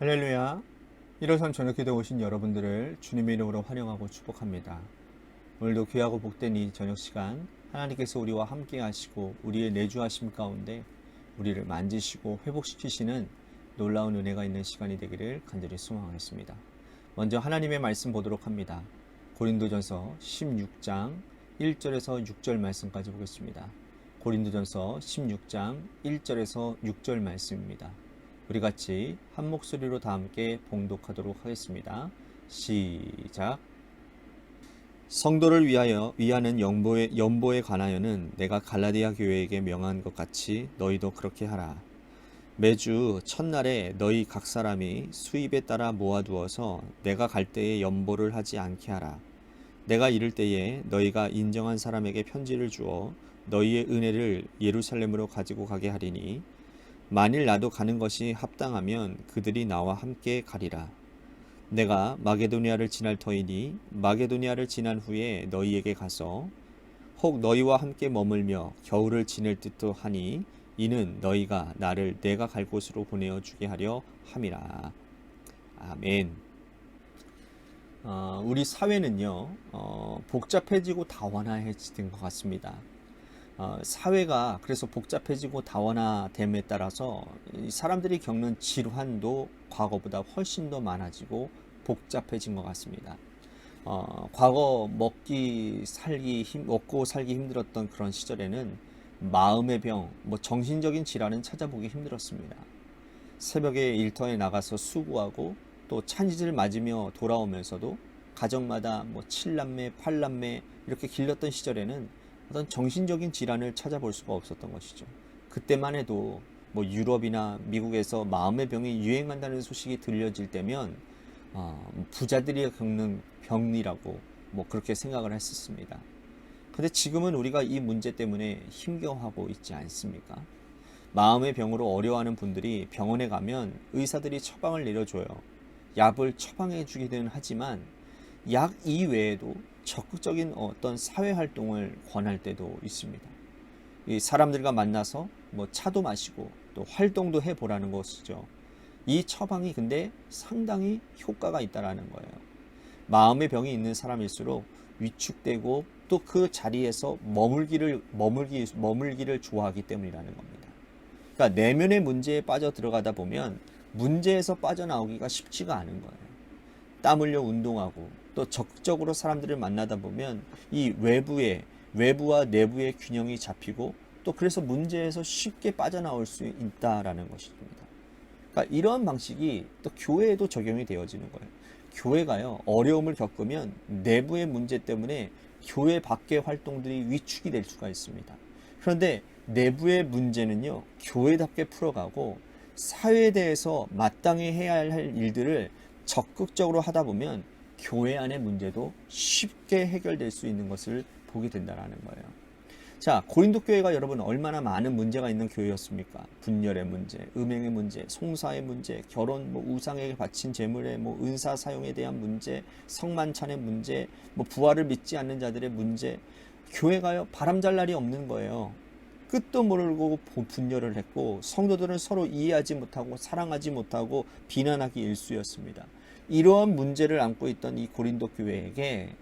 할렐루야. 1호선 저녁기도 오신 여러분들을 주님의 이름으로 환영하고 축복합니다. 오늘도 귀하고 복된 이 저녁 시간 하나님께서 우리와 함께 하시고 우리의 내주하심 가운데 우리를 만지시고 회복시키시는 놀라운 은혜가 있는 시간이 되기를 간절히 소망하겠습니다. 먼저 하나님의 말씀 보도록 합니다. 고린도전서 16장 1절에서 6절 말씀까지 보겠습니다. 고린도전서 16장 1절에서 6절 말씀입니다. 우리 같이 한 목소리로 다 함께 봉독하도록 하겠습니다. 시작. 성도를 위하는 연보에 관하여는 내가 갈라디아 교회에게 명한 것 같이 너희도 그렇게 하라. 매주 첫날에 너희 각 사람이 수입에 따라 모아두어서 내가 갈 때에 연보를 하지 않게 하라. 내가 이를 때에 너희가 인정한 사람에게 편지를 주어 너희의 은혜를 예루살렘으로 가지고 가게 하리니 만일 나도 가는 것이 합당하면 그들이 나와 함께 가리라. 내가 마게도니아를 지날 터이니 마게도니아를 지난 후에 너희에게 가서 혹 너희와 함께 머물며 겨울을 지낼 듯도 하니 이는 너희가 나를 내가 갈 곳으로 보내어 주게 하려 함이라. 아멘. 우리 사회는요 복잡해지고 다원화해진 것 같습니다. 사회가 그래서 복잡해지고 다원화됨에 따라서 사람들이 겪는 질환도 과거보다 훨씬 더 많아지고 복잡해진 것 같습니다. 과거 먹고 살기 힘들었던 그런 시절에는 마음의 병, 정신적인 질환은 찾아보기 힘들었습니다. 새벽에 일터에 나가서 수고하고 또 찬짓을 맞으며 돌아오면서도 가정마다 7남매, 8남매 이렇게 길렀던 시절에는 어떤 정신적인 질환을 찾아볼 수가 없었던 것이죠. 그때만 해도 유럽이나 미국에서 마음의 병이 유행한다는 소식이 들려질 때면 부자들이 겪는 병이라고 그렇게 생각을 했었습니다. 근데 지금은 우리가 이 문제 때문에 힘겨워하고 있지 않습니까? 마음의 병으로 어려워하는 분들이 병원에 가면 의사들이 처방을 내려줘요. 약을 처방해 주기는 하지만 약 이외에도 적극적인 어떤 사회 활동을 권할 때도 있습니다. 이 사람들과 만나서 차도 마시고 또 활동도 해보라는 것이죠. 이 처방이 근데 상당히 효과가 있다라는 거예요. 마음의 병이 있는 사람일수록 위축되고 또 그 자리에서 머물기를 좋아하기 때문이라는 겁니다. 그러니까 내면의 문제에 빠져 들어가다 보면 문제에서 빠져나오기가 쉽지가 않은 거예요. 땀 흘려 운동하고 또 적극적으로 사람들을 만나다 보면 이 외부와 내부의 균형이 잡히고 또 그래서 문제에서 쉽게 빠져나올 수 있다라는 것입니다. 그러니까 이러한 방식이 또 교회에도 적용이 되어지는 거예요. 교회가요 어려움을 겪으면 내부의 문제 때문에 교회 밖의 활동들이 위축이 될 수가 있습니다. 그런데 내부의 문제는요 교회답게 풀어가고 사회에 대해서 마땅히 해야 할 일들을 적극적으로 하다 보면 교회 안의 문제도 쉽게 해결될 수 있는 것을 보게 된다는 거예요. 자, 고린도 교회가 여러분 얼마나 많은 문제가 있는 교회였습니까? 분열의 문제, 음행의 문제, 송사의 문제, 결혼, 우상에게 바친 재물의 은사 사용에 대한 문제, 성만찬의 문제, 부활을 믿지 않는 자들의 문제. 교회가요 바람잘 날이 없는 거예요. 끝도 모르고 분열을 했고 성도들은 서로 이해하지 못하고 사랑하지 못하고 비난하기 일쑤였습니다. 이러한 문제를 안고 있던 이 고린도 교회에게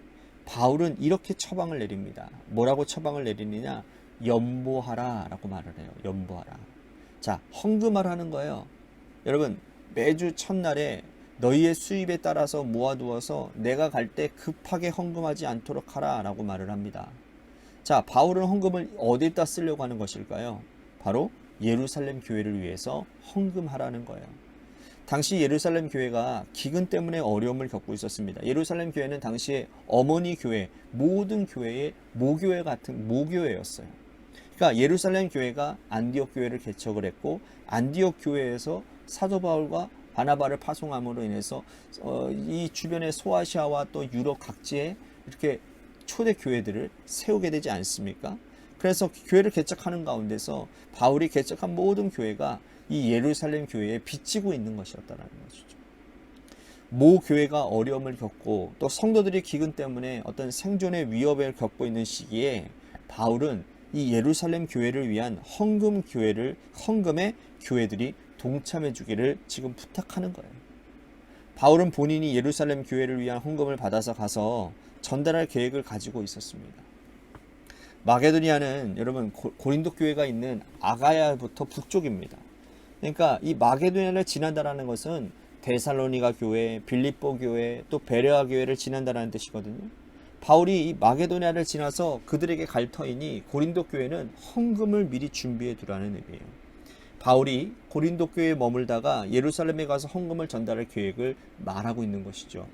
바울은 이렇게 처방을 내립니다. 뭐라고 처방을 내리느냐? 연보하라 라고 말을 해요. 연보하라. 자, 헌금하라는 거예요. 여러분 매주 첫날에 너희의 수입에 따라서 모아두어서 내가 갈 때 급하게 헌금하지 않도록 하라 라고 말을 합니다. 자, 바울은 헌금을 어디다 쓰려고 하는 것일까요? 바로 예루살렘 교회를 위해서 헌금하라는 거예요. 당시 예루살렘 교회가 기근 때문에 어려움을 겪고 있었습니다. 예루살렘 교회는 당시에 어머니 교회, 모든 교회의 모교회 같은 모교회였어요. 그러니까 예루살렘 교회가 안디옥 교회를 개척을 했고 안디옥 교회에서 사도 바울과 바나바를 파송함으로 인해서 이 주변의 소아시아와 또 유럽 각지에 이렇게 초대 교회들을 세우게 되지 않습니까? 그래서 교회를 개척하는 가운데서 바울이 개척한 모든 교회가 이 예루살렘 교회에 비치고 있는 것이었다는 것이죠. 모 교회가 어려움을 겪고 또 성도들이 기근 때문에 어떤 생존의 위협을 겪고 있는 시기에 바울은 이 예루살렘 교회를 위한 헌금에 교회들이 동참해 주기를 지금 부탁하는 거예요. 바울은 본인이 예루살렘 교회를 위한 헌금을 받아서 가서 전달할 계획을 가지고 있었습니다. 마게도니아는 여러분 고린도 교회가 있는 아가야부터 북쪽입니다. 그러니까 이 마게도니아를 지난다라는 것은 데살로니가 교회, 빌립보 교회, 또 베레아 교회를 지난다라는 뜻이거든요. 바울이 이 마게도니아를 지나서 그들에게 갈 터이니 고린도 교회는 헌금을 미리 준비해 두라는 의미예요. 바울이 고린도 교회에 머물다가 예루살렘에 가서 헌금을 전달할 계획을 말하고 있는 것이죠.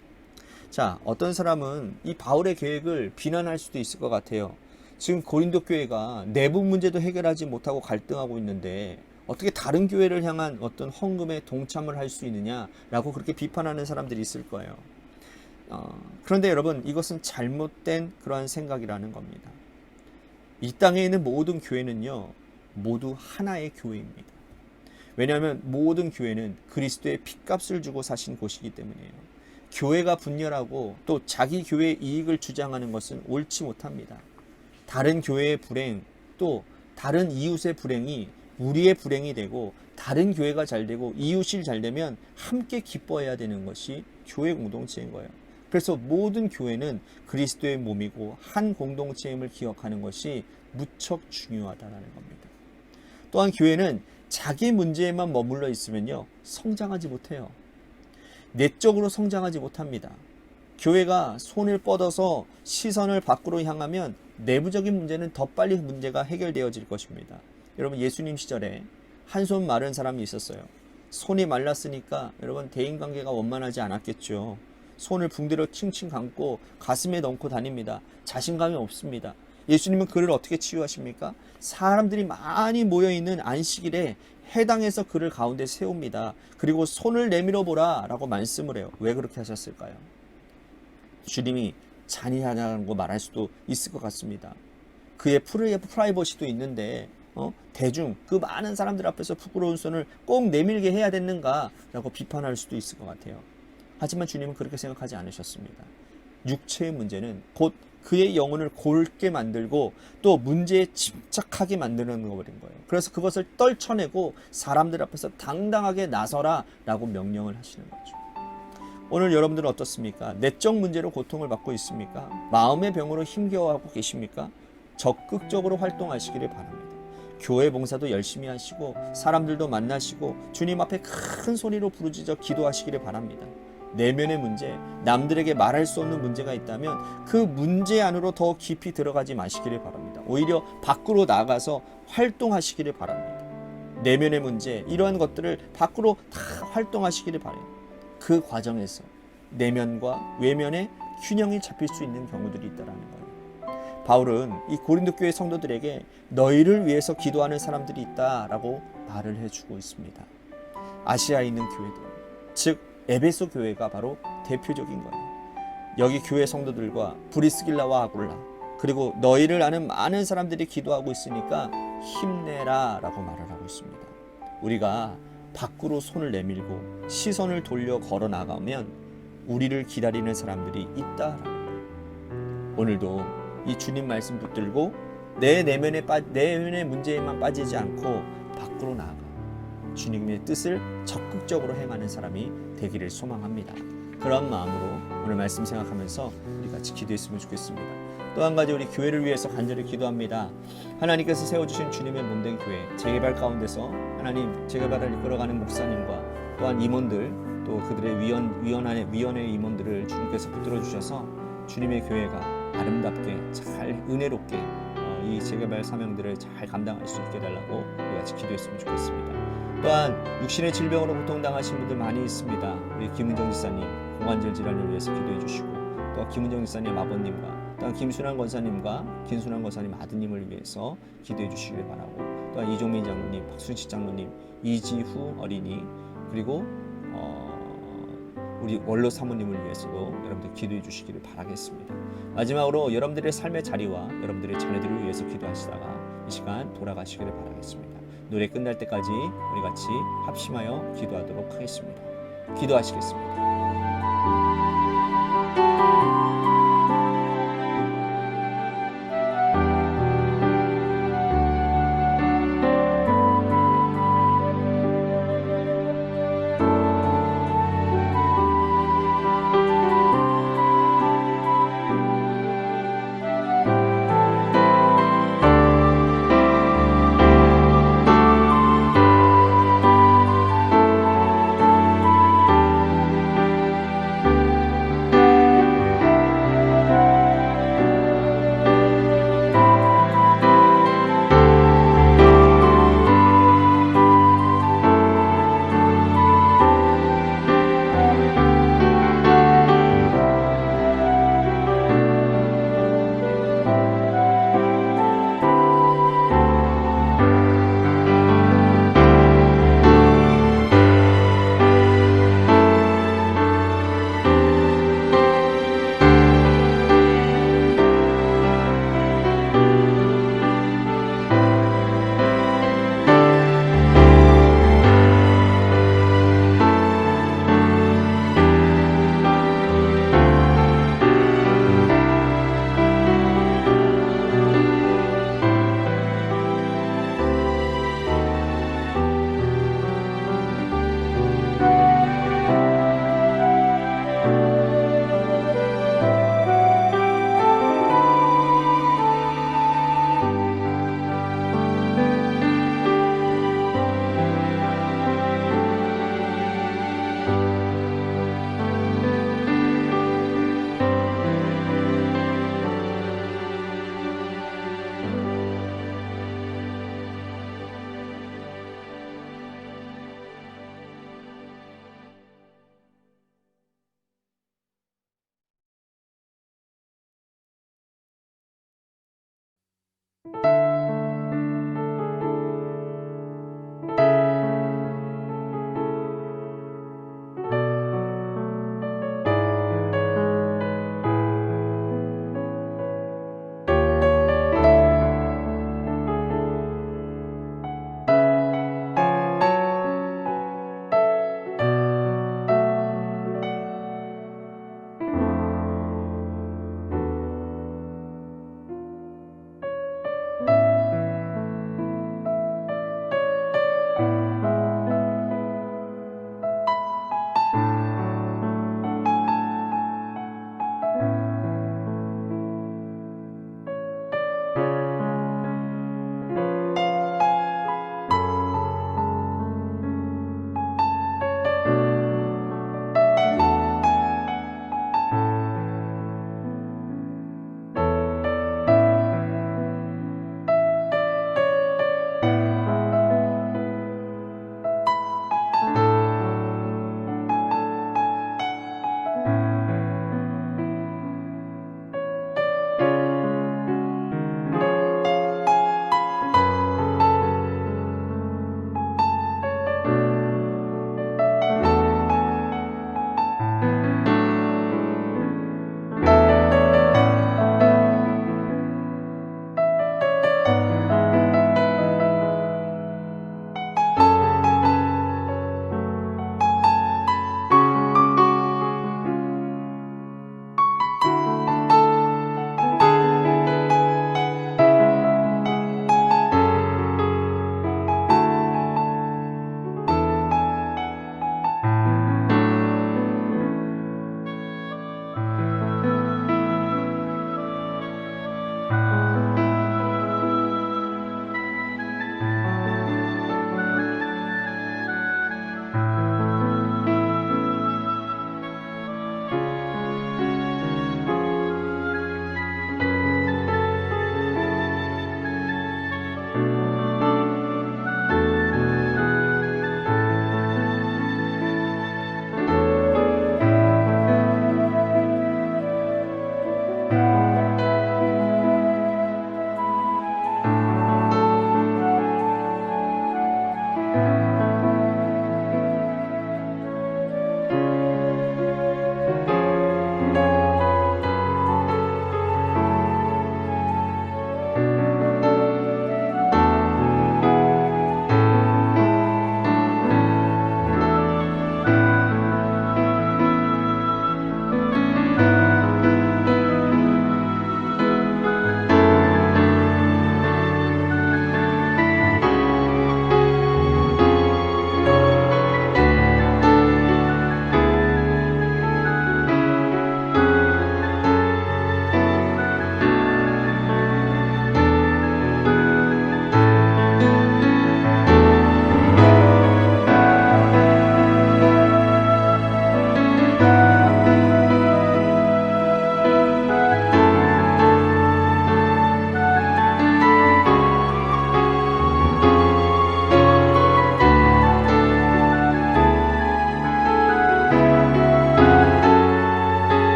자, 어떤 사람은 이 바울의 계획을 비난할 수도 있을 것 같아요. 지금 고린도 교회가 내부 문제도 해결하지 못하고 갈등하고 있는데 어떻게 다른 교회를 향한 어떤 헌금에 동참을 할 수 있느냐라고 그렇게 비판하는 사람들이 있을 거예요. 그런데 여러분, 이것은 잘못된 그러한 생각이라는 겁니다. 이 땅에 있는 모든 교회는요, 모두 하나의 교회입니다. 왜냐하면 모든 교회는 그리스도의 핏값을 주고 사신 곳이기 때문이에요. 교회가 분열하고 또 자기 교회의 이익을 주장하는 것은 옳지 못합니다. 다른 교회의 불행, 또 다른 이웃의 불행이 우리의 불행이 되고, 다른 교회가 잘 되고 이웃이 잘 되면 함께 기뻐해야 되는 것이 교회 공동체인 거예요. 그래서 모든 교회는 그리스도의 몸이고 한 공동체임을 기억하는 것이 무척 중요하다는 겁니다. 또한 교회는 자기 문제에만 머물러 있으면요, 성장하지 못해요. 내적으로 성장하지 못합니다. 교회가 손을 뻗어서 시선을 밖으로 향하면 내부적인 문제는 더 빨리 문제가 해결되어질 것입니다. 여러분, 예수님 시절에 한 손 마른 사람이 있었어요. 손이 말랐으니까 여러분 대인관계가 원만하지 않았겠죠. 손을 붕대로 칭칭 감고 가슴에 넣고 다닙니다. 자신감이 없습니다. 예수님은 그를 어떻게 치유하십니까? 사람들이 많이 모여있는 안식일에 해당해서 그를 가운데 세웁니다. 그리고 손을 내밀어 보라 라고 말씀을 해요. 왜 그렇게 하셨을까요? 주님이 잔인하다고 말할 수도 있을 것 같습니다. 그의 프라이버시도 있는데 대중 그 많은 사람들 앞에서 부끄러운 손을 꼭 내밀게 해야 되는가 라고 비판할 수도 있을 것 같아요. 하지만 주님은 그렇게 생각하지 않으셨습니다. 육체의 문제는 곧 그의 영혼을 골게 만들고 또 문제에 집착하게 만드는 거버린 거예요. 그래서 그것을 떨쳐내고 사람들 앞에서 당당하게 나서라 라고 명령을 하시는 거죠. 오늘 여러분들은 어떻습니까? 내적 문제로 고통을 받고 있습니까? 마음의 병으로 힘겨워하고 계십니까? 적극적으로 활동하시기를 바랍니다. 교회 봉사도 열심히 하시고 사람들도 만나시고 주님 앞에 큰 소리로 부르짖어 기도하시기를 바랍니다. 내면의 문제, 남들에게 말할 수 없는 문제가 있다면 그 문제 안으로 더 깊이 들어가지 마시기를 바랍니다. 오히려 밖으로 나가서 활동하시기를 바랍니다. 내면의 문제, 이러한 것들을 밖으로 다 활동하시기를 바라요. 그 과정에서 내면과 외면의 균형이 잡힐 수 있는 경우들이 있다는 거예요. 바울은 이 고린도 교회 성도들에게 너희를 위해서 기도하는 사람들이 있다라고 말을 해주고 있습니다. 아시아에 있는 교회들, 즉 에베소 교회가 바로 대표적인 거예요. 여기 교회 성도들과 브리스길라와 아굴라, 그리고 너희를 아는 많은 사람들이 기도하고 있으니까 힘내라 라고 말을 하고 있습니다. 우리가 밖으로 손을 내밀고 시선을 돌려 걸어 나가면 우리를 기다리는 사람들이 있다라는 거예요. 오늘도 이 주님 말씀 붙들고 내 내면의 문제에만 빠지지 않고 밖으로 나아가 주님의 뜻을 적극적으로 행하는 사람이 되기를 소망합니다. 그런 마음으로 오늘 말씀 생각하면서 우리 같이 기도했으면 좋겠습니다. 또 한 가지 우리 교회를 위해서 간절히 기도합니다. 하나님께서 세워주신 주님의 몸된 교회 재개발 가운데서 하나님 재개발을 이끌어가는 목사님과 또한 임원들 또 그들의 위원회 임원들을 주님께서 붙들어 주셔서 주님의 교회가 아름답게 잘 은혜롭게 이 재개발 사명들을 잘 감당할 수 있게 달라고 우리 같이 기도했으면 좋겠습니다. 또한 육신의 질병으로 고통당하신 분들 많이 있습니다. 우리 김은정 지사님 고관절 질환을 위해서 기도해 주시고 또 김은정 지사님 아버님과 또한 김순환 권사님과 김순환 권사님 아드님을 위해서 기도해 주시길 바라고 또한 이종민 장로님, 박순식 장로님, 이지후 어린이 그리고 우리 원로 사모님을 위해서도 여러분들 기도해 주시기를 바라겠습니다. 마지막으로 여러분들의 삶의 자리와 여러분들의 자녀들을 위해서 기도하시다가 이 시간 돌아가시기를 바라겠습니다. 노래 끝날 때까지 우리 같이 합심하여 기도하도록 하겠습니다. 기도하시겠습니다.